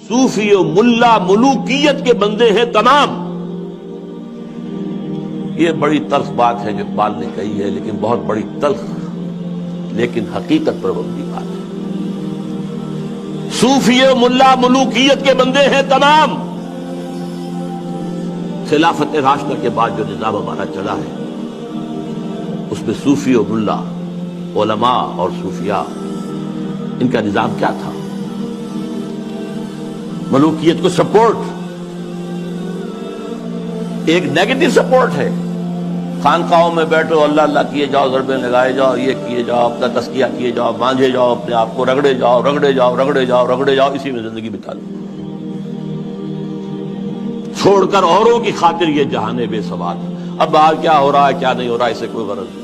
صوفی و ملا ملوکیت کے بندے ہیں تمام. یہ بڑی تلخ بات ہے جو اقبال نے کہی ہے، لیکن بہت بڑی تلخ لیکن حقیقت پر مبنی بات ہے. صوفی و ملا ملوکیت کے بندے ہیں تمام. خلافت راشدہ کے بعد جو نظام ہمارا چلا ہے اس میں صوفی و ملا، علماء اور صوفیاء، ان کا نظام کیا تھا؟ ملوکیت کو سپورٹ، ایک نیگیٹو سپورٹ ہے. خانقاہوں میں بیٹھو، اللہ اللہ کیے جاؤ، ضربیں لگائے جاؤ، یہ کیے جاؤ، اپنا تزکیہ کیے جاؤ، مانجھے جاؤ، اپنے آپ کو رگڑے جاؤ رگڑے جاؤ رگڑے جاؤ رگڑے جاؤ، اسی میں زندگی بتا دو، چھوڑ کر اوروں کی خاطر یہ جہان بے سواد. اب باہر کیا ہو رہا ہے کیا نہیں ہو رہا ہے اسے کوئی غرض نہیں.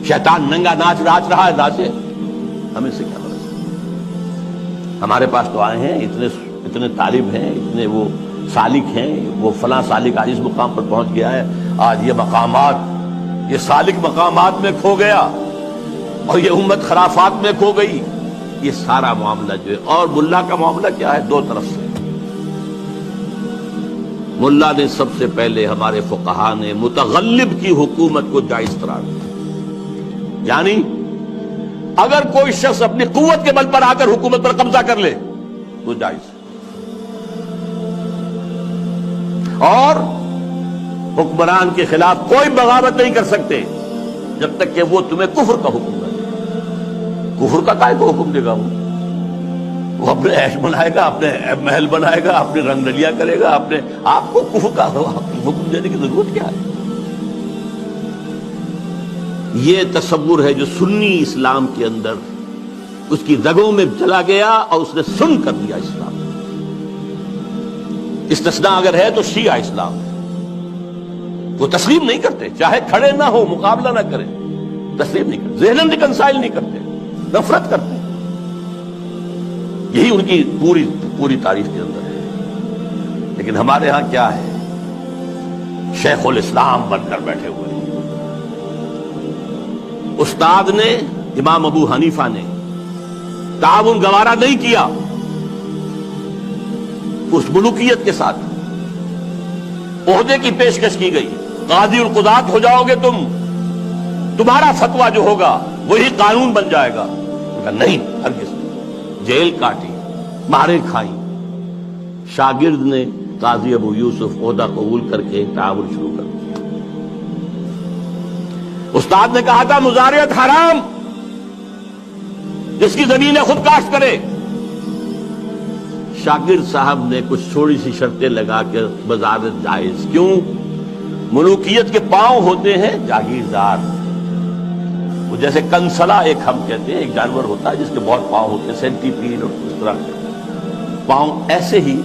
شیطان ننگا ناچ رہا ہے، ناچے، ہمیں سے کیا غرض ہے؟ ہمارے پاس تو آئے ہیں، اتنے طالب ہیں، اتنے وہ سالک ہیں، وہ فلاں سالک آج اس مقام پر پہنچ گیا ہے، آج یہ مقامات، یہ سالک مقامات میں کھو گیا اور یہ امت خرافات میں کھو گئی. یہ سارا معاملہ جو ہے، اور ملا کا معاملہ کیا ہے؟ دو طرف سے. ملا نے سب سے پہلے، ہمارے فقہا نے متغلب کی حکومت کو جائز قرار دیا. یعنی اگر کوئی شخص اپنی قوت کے بل پر آ کر حکومت پر قبضہ کر لے تو جائز. اور حکمران کے خلاف کوئی بغاوت نہیں کر سکتے جب تک کہ وہ تمہیں کفر کا حکم دے. کفر کا کائے کو حکم دے گا؟ وہ اپنے عیش بنائے گا، اپنے محل بنائے گا، اپنے رنگ رلیا کرے گا، اپنے آپ کو کفر کا حکم دینے کی ضرورت کیا ہے؟ یہ تصور ہے جو سنی اسلام کے اندر اس کی رگوں میں چلا گیا اور اس نے سن کر دیا اسلام. استثناء اگر ہے تو شیعہ اسلام ہے. وہ تسلیم نہیں کرتے، چاہے کھڑے نہ ہو، مقابلہ نہ کریں، تسلیم نہیں کرتے، ذہناً ریکنسائل نہیں کرتے، نفرت کرتے. یہی ان کی پوری تاریخ کے اندر ہے. لیکن ہمارے ہاں کیا ہے؟ شیخ الاسلام بن کر بیٹھے ہوئے ہیں. استاد نے، امام ابو حنیفہ نے تعاون گوارا نہیں کیا اس ملوکیت کے ساتھ. عہدے کی پیشکش کی گئی، قاضی القضات ہو جاؤ گے تم، تمہارا فتویٰ جو ہوگا وہی قانون بن جائے گا. نہیں، ہرگز نہیں. جیل کاٹی، مارے کھائی. شاگرد نے، قاضی ابو یوسف، عہدہ قبول کر کے تعاون شروع کر دیا. استاد نے کہا تھا مزارعت حرام، جس کی زمینیں خود کاشت کرے. شاگرد صاحب نے کچھ تھوڑی سی شرطیں لگا کے مزارعت جائز. کیوں؟ ملوکیت کے پاؤں ہوتے ہیں جاگیردار. وہ جیسے کنسلا ایک ہم کہتے ہیں، ایک جانور ہوتا ہے جس کے بہت پاؤں ہوتے ہیں، سینٹی پیڈ اور اس طرح پاؤں. ایسے ہی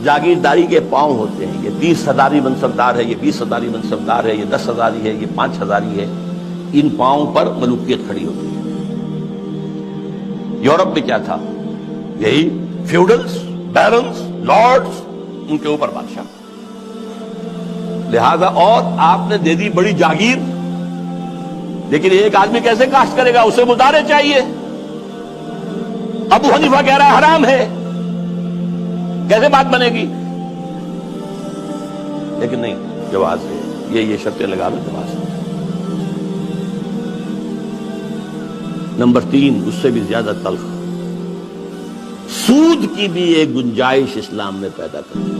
جاگیرداری کے پاؤں ہوتے ہیں. یہ 30 ہزاری منصبدار ہے، یہ 20 ہزاری منصبدار ہے، یہ 10 ہزاری ہے، یہ 5 ہزاری ہے. ان پاؤں پر ملوکیت کھڑی ہوتی ہے. یورپ میں کیا تھا؟ یہی فیوڈلز، بیرنز، لارڈز، ان کے اوپر بادشاہ. لہذا اور آپ نے دے دی بڑی جاگیر، لیکن ایک آدمی کیسے کاشت کرے گا؟ اسے مزارع چاہیے. ابو حنیفہ کہہ رہا ہے حرام ہے، کیسے بات بنے گی؟ لیکن نہیں، جواز ہے. یہ شرطیں لگا لو، جواز ہے. نمبر 3، اس سے بھی زیادہ تلخ، سود کی بھی ایک گنجائش اسلام نے پیدا کر دی.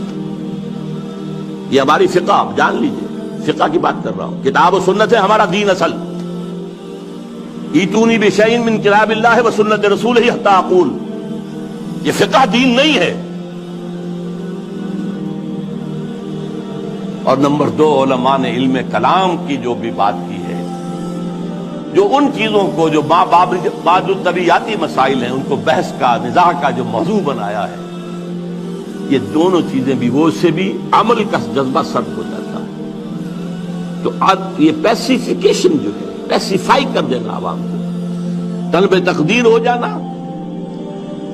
یہ ہماری فقہ، آپ جان لیجئے، فقہ کی بات کر رہا ہوں. کتاب و سنت ہے ہمارا دین اصل. ایتونی بشیء من کتاب اللہ و سنت رسولہ حتی اقول. یہ فقہ دین نہیں ہے. اور نمبر 2، علماء نے علم کلام کی جو بھی بات کی ہے، جو ان چیزوں کو جو بعض طبیعیاتی مسائل ہیں ان کو بحث کا، نزاع کا جو موضوع بنایا ہے، یہ دونوں چیزیں بھی، وہ سے بھی عمل کا جذبہ سرد ہو جاتا ہے. تو یہ پیسیفیکیشن جو ہے، پیسیفائی کر دینا عوام کو، طلب تقدیر ہو جانا.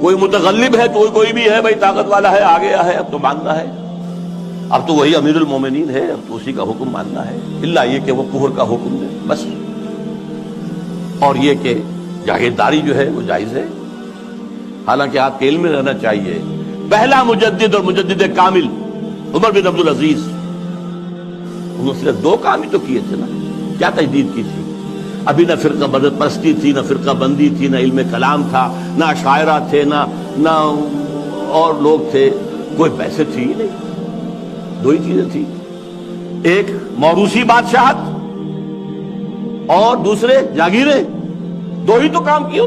کوئی متغلب ہے تو کوئی بھی ہے، بھائی طاقت والا ہے، آ گیا ہے، اب تو ماننا ہے، اب تو وہی امیر المومنین ہے، اب تو اسی کا حکم ماننا ہے، الا یہ کہ وہ کفر کا حکم دے بس. اور یہ کہ جاگیرداری جو ہے وہ جائز ہے. حالانکہ آپ کے علم میں رہنا چاہیے، پہلا مجدد اور مجدد کامل عمر بن عبد العزیز، انہوں نے صرف 2 کام ہی تو کیے تھے نا، کیا تجدید کی تھی؟ ابھی نہ فرقہ بدت پرستی تھی، نہ فرقہ بندی تھی، نہ علم کلام تھا، نہ شاعرہ تھے، نہ اور لوگ تھے، کوئی پیسے تھی ہی نہیں، 2 ہی چیزیں تھی، ایک موروثی بادشاہت اور دوسرے جاگیریں، 2 ہی تو کام کیے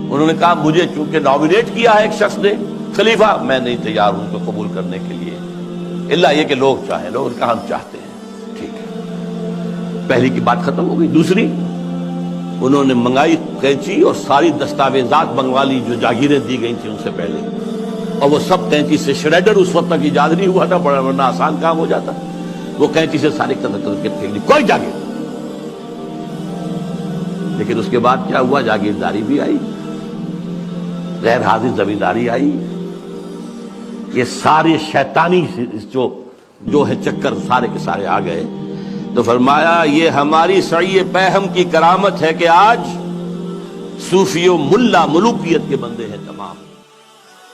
انہوں نے کہا مجھے چونکہ نامینیٹ کیا ہے ایک شخص نے خلیفہ، میں نہیں تیار ہوں ان کو قبول کرنے کے لیے، الا یہ کہ لوگ چاہیں، لوگ کہا ہم چاہتے ہیں، ٹھیک ہے، پہلی کی بات ختم ہو گئی۔ دوسری، انہوں نے منگائی قینچی اور ساری دستاویزات منگوا لی جو جاگیریں دی گئی تھیں ان سے پہلے، اور وہ سب قینچی سے شریڈر اس وقت تک ایجاد نہیں ہوا تھا، بڑا ورنہ آسان کام ہو جاتا، وہ قینچی سے ساری کر کے پھینک لی، کوئی جاگیر۔ لیکن اس کے بعد کیا ہوا؟ جاگیرداری بھی آئی، غیر حاضر زمینداری آئی، یہ سارے شیطانی جو ہے چکر سارے کے سارے آ گئے۔ تو فرمایا یہ ہماری سعی پہم کی کرامت ہے کہ آج صوفی و ملا ملوکیت کے بندے ہیں تمام۔